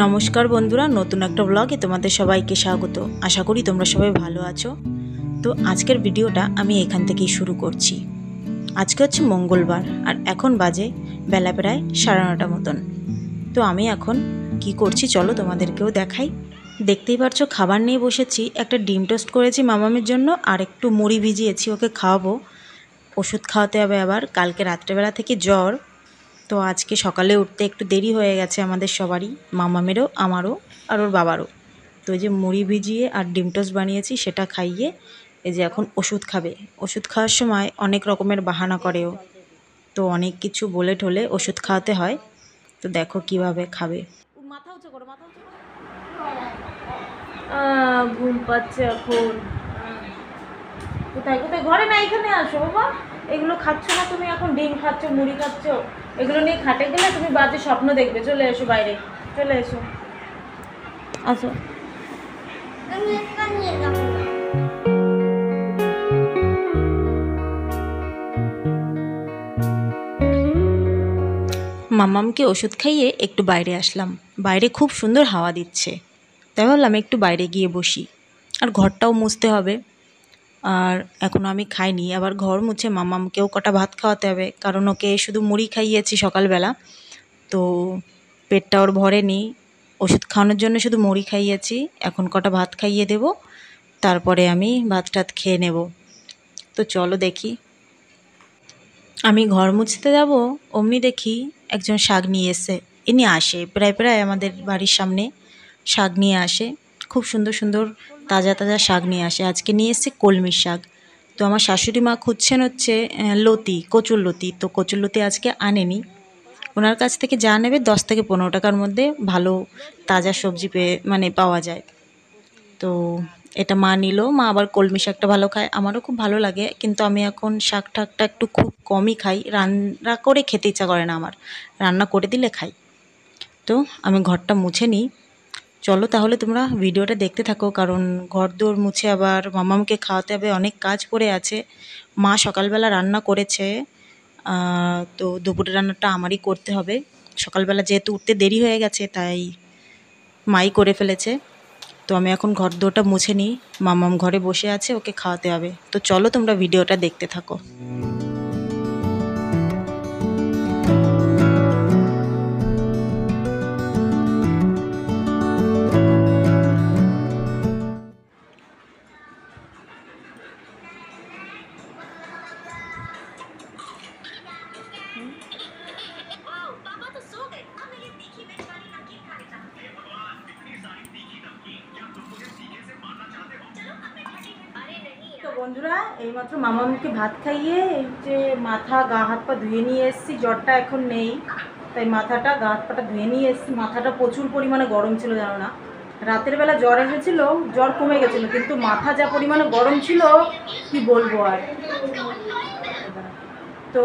নমস্কার বন্ধুরা, নতুন একটা ব্লগে তোমাদের সবাইকে স্বাগত। আশা করি তোমরা সবাই ভালো আছো। তো আজকের ভিডিওটা আমি এখান থেকেই শুরু করছি। আজকে হচ্ছে মঙ্গলবার আর এখন বাজে বেলা প্রায় 9:30 মতন। তো আমি এখন কি করছি চলো তোমাদেরকেও দেখাই। দেখতেই পারছো খাবার নিয়ে বসেছি। একটা ডিম টোস্ট করেছি মামামের জন্য আর একটু মুড়ি ভিজিয়েছি, ওকে খাওয়াবো। ওষুধ খাওয়াতে হবে আবার, কালকে রাত্রেবেলা থেকে জ্বর। তো আজকে সকালে উঠতে একটু দেরি হয়ে গেছে আমাদের সবারই, মামামেরও, আমারও আর ওর বাবারও। তো এই যে মুড়ি ভিজিয়ে আর ডিম টোস্ট বানিয়েছি, সেটা খাইয়ে এই যে এখন ওষুধ খাবে। ওষুধ খাওয়ার সময় অনেক রকমের বাহানা করেও, তো অনেক কিছু বলে ঠলে ওষুধ খাওয়াতে হয়। তো দেখো কিভাবে খাবে। মাথা উঁচু করো, মাথা উঁচু করো। ঘুম পাচ্ছে এখন। কোথায় কোথায়? ঘরে না, এখানে আসো বাবা। এগুলো খাচ্ছ না তুমি এখন? ডিম খাচ্ছ, মুড়ি খাচ্ছ, এগুলো নিয়ে খাটে গেলে তুমি বাজে স্বপ্ন দেখবে। চলে এসো বাইরে, চলে এসো, আসো। মামামকে ওষুধ খাইয়ে একটু বাইরে আসলাম। বাইরে খুব সুন্দর হাওয়া দিচ্ছে, তাই ভাবলাম একটু বাইরে গিয়ে বসি। আর ঘরটাও মুছতে হবে। আর এখনও আমি খাইনি, আবার ঘর মুছে মামামকেও কটা ভাত খাওয়াতে হবে, কারণ ওকে শুধু মুড়ি খাইয়েছি সকালবেলা, তো পেটটা ওর ভরেনি। ওষুধ খাওয়ানোর জন্য শুধু মুড়ি খাইয়েছি, এখন কটা ভাত খাইয়ে দেব, তারপরে আমি ভাত টাত খেয়ে নেব। তো চলো দেখি। আমি ঘর মুছতে যাব, অমনি দেখি একজন শাক নিয়ে এসে, ইনি আসে প্রায় প্রায় আমাদের বাড়ির সামনে শাক নিয়ে আসে। খুব সুন্দর সুন্দর তাজা তাজা শাক নিয়ে আসে। আজকে নিয়ে এসে কলমির শাক। তো আমার শাশুড়ি মা খুঁজছেন হচ্ছে লতি, কচুর লতি। তো কচুর লতি আজকে আনেনি। ওনার কাছ থেকে যা নেবে 10 থেকে 15 টাকার মধ্যে ভালো তাজা সবজি পাওয়া যায়। তো এটা মা নিল। মা আবার কলমি শাকটা ভালো খায়, আমারও খুব ভালো লাগে, কিন্তু আমি এখন শাক ঠাকটা একটু খুব কমই খাই। রান্না করে খেতে ইচ্ছা করে না আমার, রান্না করে দিলে খাই। তো আমি ঘরটা মুছে নিই। চলো তাহলে তোমরা ভিডিওটা দেখতে থাকো, কারণ ঘর দোর মুছে আবার মামামকে খাওয়াতে হবে, অনেক কাজ পড়ে আছে। মা সকালবেলা রান্না করেছে, তো দুপুরের রান্নাটা আমারই করতে হবে। সকালবেলা যেহেতু উঠতে দেরি হয়ে গেছে, তাই মাই করে ফেলেছে। তো আমি এখন ঘর দোরটা মুছে নিই। মামাম ঘরে বসে আছে, ওকে খাওয়াতে হবে। তো চলো তোমরা ভিডিওটা দেখতে থাকো। তো বন্ধুরা, এইমাত্র মামামকে ভাত খাইয়ে এই যে মাথা গা হাত পা ধুয়ে নিয়ে এসেছি। জ্বরটা এখন নেই, তাই মাথাটা গা হাত পাটা ধুয়ে নিয়ে এসেছি। মাথাটা প্রচুর পরিমাণে গরম ছিল, জানো না। রাতের বেলা জ্বর এসেছিল, জ্বর কমে গেছিলো, কিন্তু মাথা যা পরিমাণে গরম ছিল কি বলবো আর। তো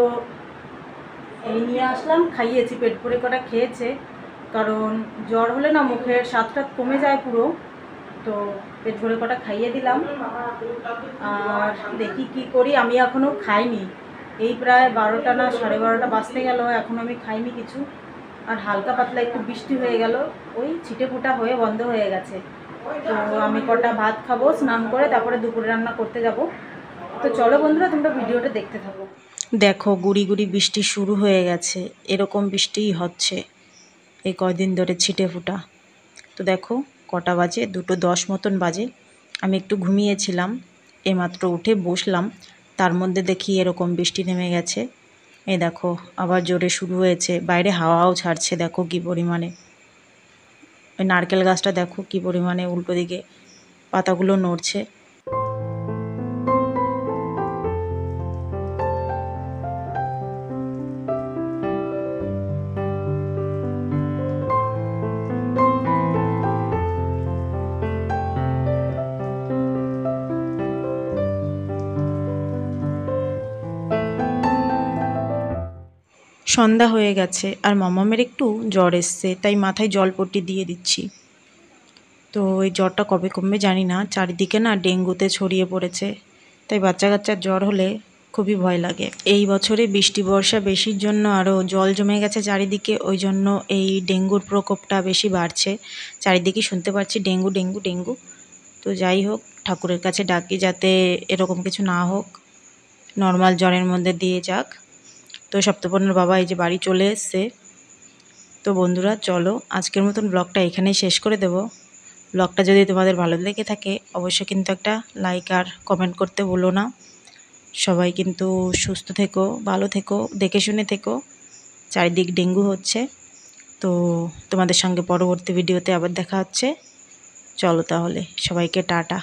এই নিয়ে আসলাম, খাইয়েছি, পেট ভরে কটা খেয়েছে। কারণ জ্বর হলে না মুখের স্বাদটা কমে যায় পুরো। তো পেট ভরে কটা খাইয়ে দিলাম। আর দেখি কি করি। আমি এখনও খাইনি, এই প্রায় 12টা না 12:30 বাজতে গেল, এখনও আমি খাইনি কিছু। আর হালকা পাতলা একটু বৃষ্টি হয়ে গেল, ওই ছিটে ফোঁটা হয়ে বন্ধ হয়ে গেছে। তো আমি কটা ভাত খাবো, স্নান করে তারপরে দুপুরে রান্না করতে যাব। তো চলো বন্ধুরা, তোমরা ভিডিওটা দেখতে থাকো। দেখো গুড়ি গুড়ি বৃষ্টি শুরু হয়ে গেছে, এরকম বৃষ্টিই হচ্ছে এই কয়দিন ধরে, ছিটে ফোঁটা। তো দেখো কটা বাজে, 2:10 মতন বাজে। আমি একটু ঘুমিয়েছিলাম, এইমাত্র উঠে বসলাম, তার মধ্যে দেখি এরকম বৃষ্টি নেমে গেছে। এই দেখো আবার জোরে শুরু হয়েছে, বাইরে হাওয়াও ছাড়ছে, দেখো কি পরিমাণে। ওই নারকেল গাছটা দেখো কি পরিমাণে উল্টো দিকে পাতাগুলো নড়ছে। সন্ধ্যা হয়ে গেছে আর মামামের একটু জ্বর এসছে, তাই মাথায় জলপট্টি দিয়ে দিচ্ছি। তো এই জ্বরটা কবে কমবে জানি না, চারিদিকে না ডেঙ্গুতে ছড়িয়ে পড়েছে। তাই বাচ্চা কাচ্চার জ্বর হলে খুবই ভয় লাগে। এই বছরে বৃষ্টি বর্ষা বেশির জন্য আরও জল জমে গেছে চারিদিকে, ওই জন্য এই ডেঙ্গুর প্রকোপটা বেশি বাড়ছে। চারিদিকে শুনতে পাচ্ছি ডেঙ্গু ডেঙ্গু ডেঙ্গু। তো যাই হোক, ঠাকুরের কাছে ডাকি যাতে এরকম কিছু না হোক, নর্মাল জ্বরের মধ্যে দিয়ে যাক। তো সপ্তপর্ণার বাবা এই যে বাড়ি চলে এসছে। তো বন্ধুরা চলো আজকের মতন ব্লগটা এখানেই শেষ করে দেব। ব্লগটা যদি তোমাদের ভালো লেগে থাকে অবশ্যই কিন্তু একটা লাইক আর কমেন্ট করতে ভুলো না। সবাই কিন্তু সুস্থ থেকো, ভালো থেকো, দেখে শুনে থেকো। চারিদিক ডেঙ্গু হচ্ছে। তো তোমাদের সঙ্গে পরবর্তী ভিডিওতে আবার দেখা হচ্ছে। চলো তাহলে, সবাইকে টাটা।